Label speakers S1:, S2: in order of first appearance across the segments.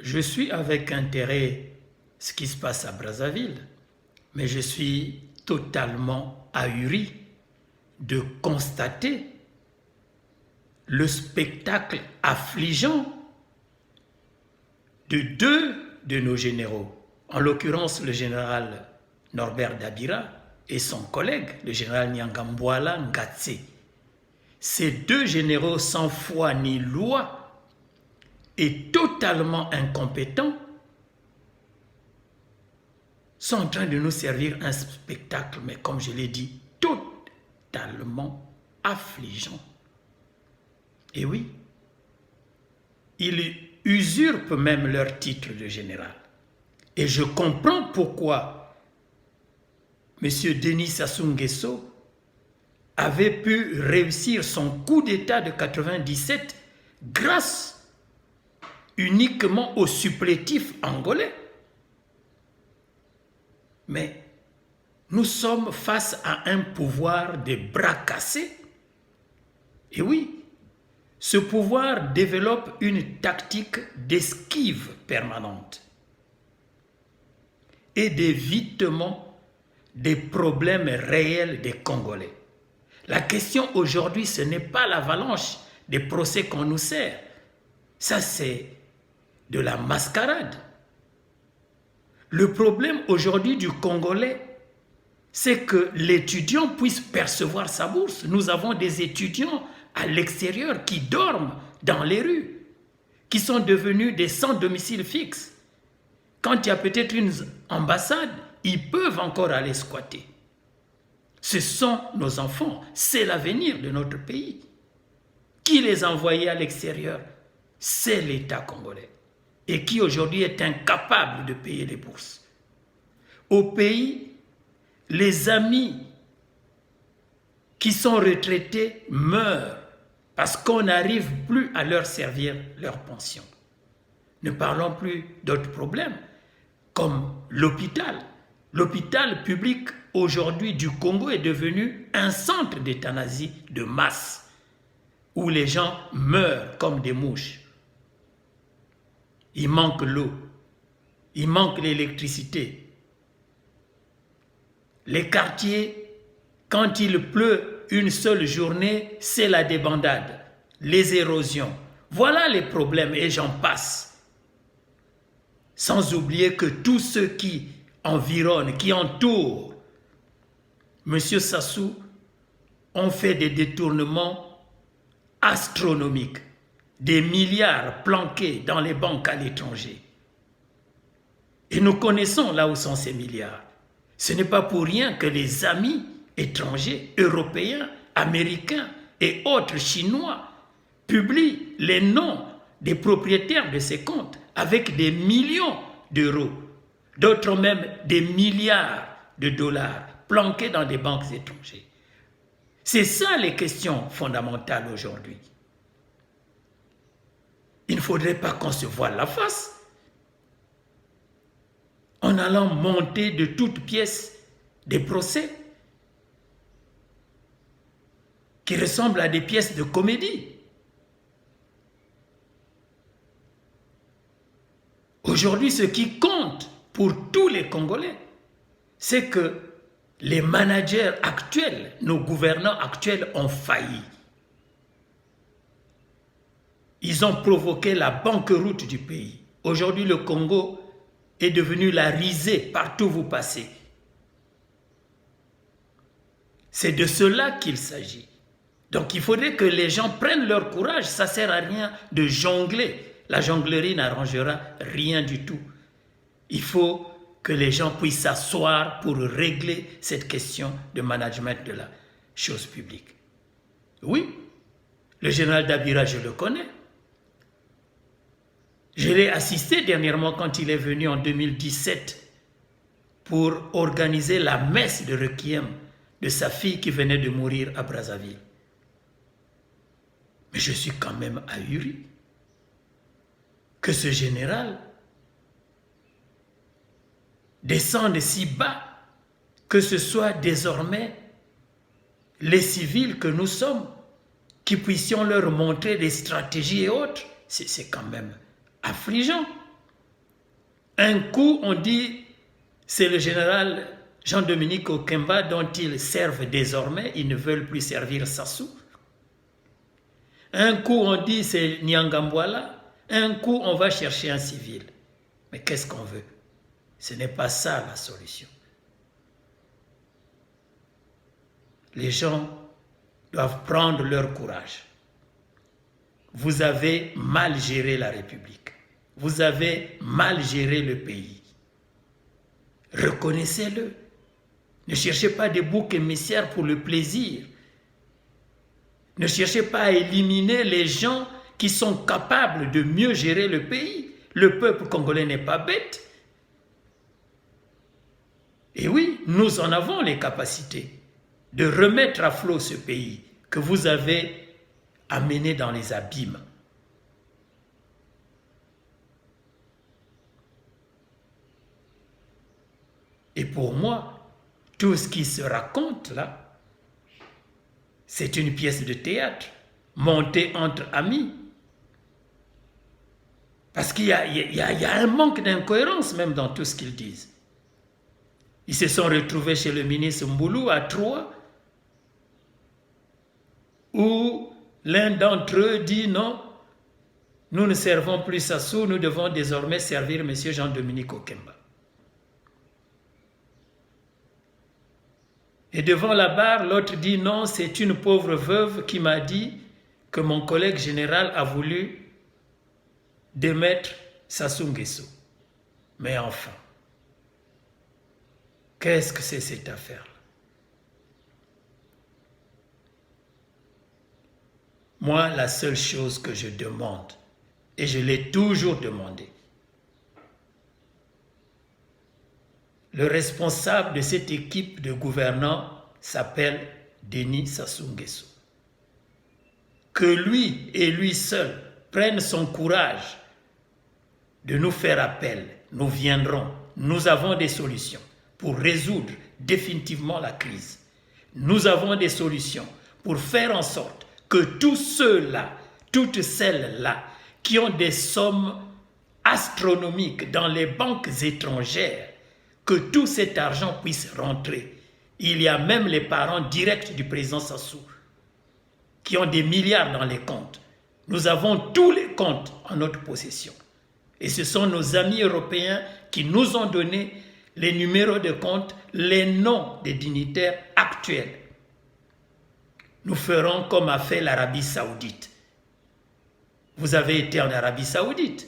S1: Je suis avec intérêt ce qui se passe à Brazzaville, mais je suis totalement ahuri de constater le spectacle affligeant de deux de nos généraux, en l'occurrence le général Norbert Dabira et son collègue, le général Nyangambwala Ngatse. Ces deux généraux sans foi ni loi et totalement incompétents sont en train de nous servir un spectacle, mais comme je l'ai dit, totalement affligeant. Et oui, ils usurpent même leur titre de général. Et je comprends pourquoi M. Denis Sassou Nguesso avait pu réussir son coup d'État de 97 grâce uniquement aux supplétifs angolais. Mais nous sommes face à un pouvoir de bras cassés. Et oui, ce pouvoir développe une tactique d'esquive permanente et d'évitement des problèmes réels des Congolais. La question aujourd'hui, ce n'est pas l'avalanche des procès qu'on nous sert. Ça, c'est de la mascarade. Le problème aujourd'hui du Congolais, c'est que l'étudiant puisse percevoir sa bourse. Nous avons des étudiants à l'extérieur qui dorment dans les rues, qui sont devenus des sans domicile fixe. Quand il y a peut-être une ambassade, ils peuvent encore aller squatter. Ce sont nos enfants, c'est l'avenir de notre pays. Qui les a envoyés à l'extérieur? C'est l'État congolais. Et qui aujourd'hui est incapable de payer les bourses. Au pays, les amis qui sont retraités meurent parce qu'on n'arrive plus à leur servir leur pension. Ne parlons plus d'autres problèmes, comme l'hôpital. L'hôpital public aujourd'hui du Congo est devenu un centre d'euthanasie de masse, où les gens meurent comme des mouches. Il manque l'eau, il manque l'électricité. Les quartiers, quand il pleut une seule journée, c'est la débandade, les érosions. Voilà les problèmes et j'en passe. Sans oublier que tous ceux qui environnent, qui entourent M. Sassou ont fait des détournements astronomiques, des milliards planqués dans les banques à l'étranger. Et nous connaissons là où sont ces milliards. Ce n'est pas pour rien que les amis étrangers, européens, américains et autres chinois publient les noms des propriétaires de ces comptes avec des millions d'euros, d'autres même des milliards de dollars planqués dans des banques étrangères. C'est ça les questions fondamentales aujourd'hui. Il ne faudrait pas qu'on se voile la face en allant monter de toutes pièces des procès qui ressemblent à des pièces de comédie. Aujourd'hui, ce qui compte pour tous les Congolais, c'est que les managers actuels, nos gouvernants actuels ont failli. Ils ont provoqué la banqueroute du pays. Aujourd'hui, le Congo est devenu la risée partout où vous passez. C'est de cela qu'il s'agit. Donc il faudrait que les gens prennent leur courage. Ça ne sert à rien de jongler. La jonglerie n'arrangera rien du tout. Il faut que les gens puissent s'asseoir pour régler cette question de management de la chose publique. Oui, le général Dabira, je le connais. Je l'ai assisté dernièrement quand il est venu en 2017 pour organiser la messe de requiem de sa fille qui venait de mourir à Brazzaville. Mais je suis quand même ahuri que ce général descende si bas que ce soit désormais les civils que nous sommes qui puissions leur montrer des stratégies et autres. C'est quand même affligeant. Un coup, on dit, c'est le général Jean-Dominique Okemba dont ils servent désormais, ils ne veulent plus servir Sassou. Un coup, on dit, c'est Nyangambwala. Un coup, on va chercher un civil. Mais qu'est-ce qu'on veut? Ce n'est pas ça la solution. Les gens doivent prendre leur courage. Vous avez mal géré la République. Vous avez mal géré le pays. Reconnaissez-le. Ne cherchez pas des boucs émissaires pour le plaisir. Ne cherchez pas à éliminer les gens qui sont capables de mieux gérer le pays. Le peuple congolais n'est pas bête. Et oui, nous en avons les capacités de remettre à flot ce pays que vous avez amené dans les abîmes. Et pour moi, tout ce qui se raconte là, c'est une pièce de théâtre montée entre amis. Parce qu'il y a un manque d'incohérence même dans tout ce qu'ils disent. Ils se sont retrouvés chez le ministre Mboulou à Troyes, où l'un d'entre eux dit non, nous ne servons plus Sassou, nous devons désormais servir M. Jean-Dominique Okemba. Et devant la barre, l'autre dit non, c'est une pauvre veuve qui m'a dit que mon collègue général a voulu démettre Sassou Nguesso. Mais enfin, qu'est-ce que c'est cette affaire-là? Moi, la seule chose que je demande, et je l'ai toujours demandé, le responsable de cette équipe de gouvernants s'appelle Denis Sassou Nguesso. Que lui et lui seul prennent son courage de nous faire appel. Nous viendrons, nous avons des solutions pour résoudre définitivement la crise. Nous avons des solutions pour faire en sorte que tous ceux-là, toutes celles-là qui ont des sommes astronomiques dans les banques étrangères, que tout cet argent puisse rentrer. Il y a même les parents directs du président Sassou qui ont des milliards dans les comptes. Nous avons tous les comptes en notre possession. Et ce sont nos amis européens qui nous ont donné les numéros de compte, les noms des dignitaires actuels. Nous ferons comme a fait l'Arabie Saoudite. Vous avez été en Arabie Saoudite.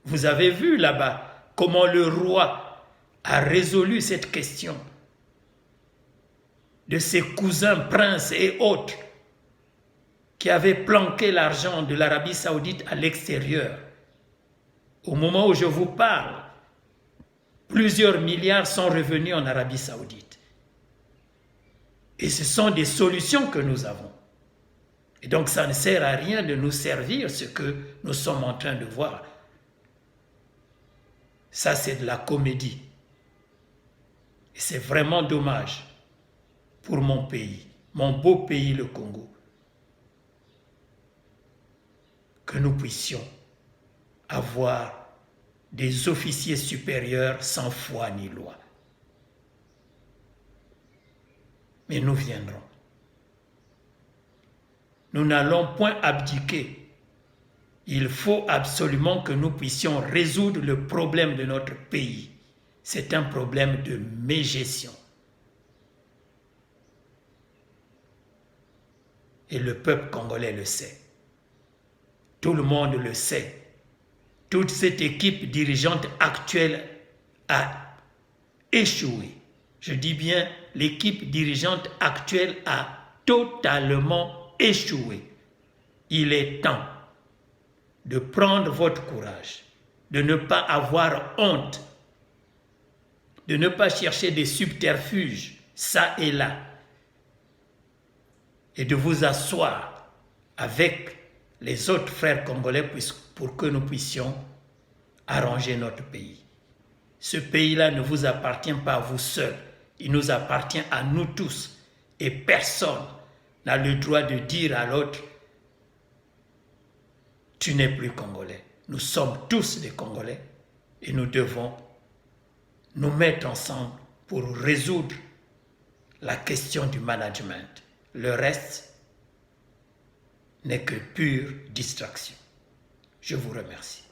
S1: Vous avez vu là-bas comment le roi a résolu cette question de ses cousins princes et autres qui avaient planqué l'argent de l'Arabie Saoudite à l'extérieur. Au moment où je vous parle, plusieurs milliards sont revenus en Arabie Saoudite. Et ce sont des solutions que nous avons. Et donc ça ne sert à rien de nous servir ce que nous sommes en train de voir. Ça, c'est de la comédie. Et c'est vraiment dommage pour mon pays, mon beau pays, le Congo, que nous puissions avoir des officiers supérieurs sans foi ni loi. Mais nous viendrons. Nous n'allons point abdiquer. Il faut absolument que nous puissions résoudre le problème de notre pays. C'est un problème de mégestion. Et le peuple congolais le sait. Tout le monde le sait. Toute cette équipe dirigeante actuelle a échoué. Je dis bien, l'équipe dirigeante actuelle a totalement échoué. Il est temps de prendre votre courage, de ne pas avoir honte, de ne pas chercher des subterfuges, ça et là, et de vous asseoir avec les autres frères congolais pour que nous puissions arranger notre pays. Ce pays-là ne vous appartient pas à vous seuls, il nous appartient à nous tous. Et personne n'a le droit de dire à l'autre, tu n'es plus congolais. Nous sommes tous des Congolais et nous devons nous mettre ensemble pour résoudre la question du management. Le reste n'est que pure distraction. Je vous remercie.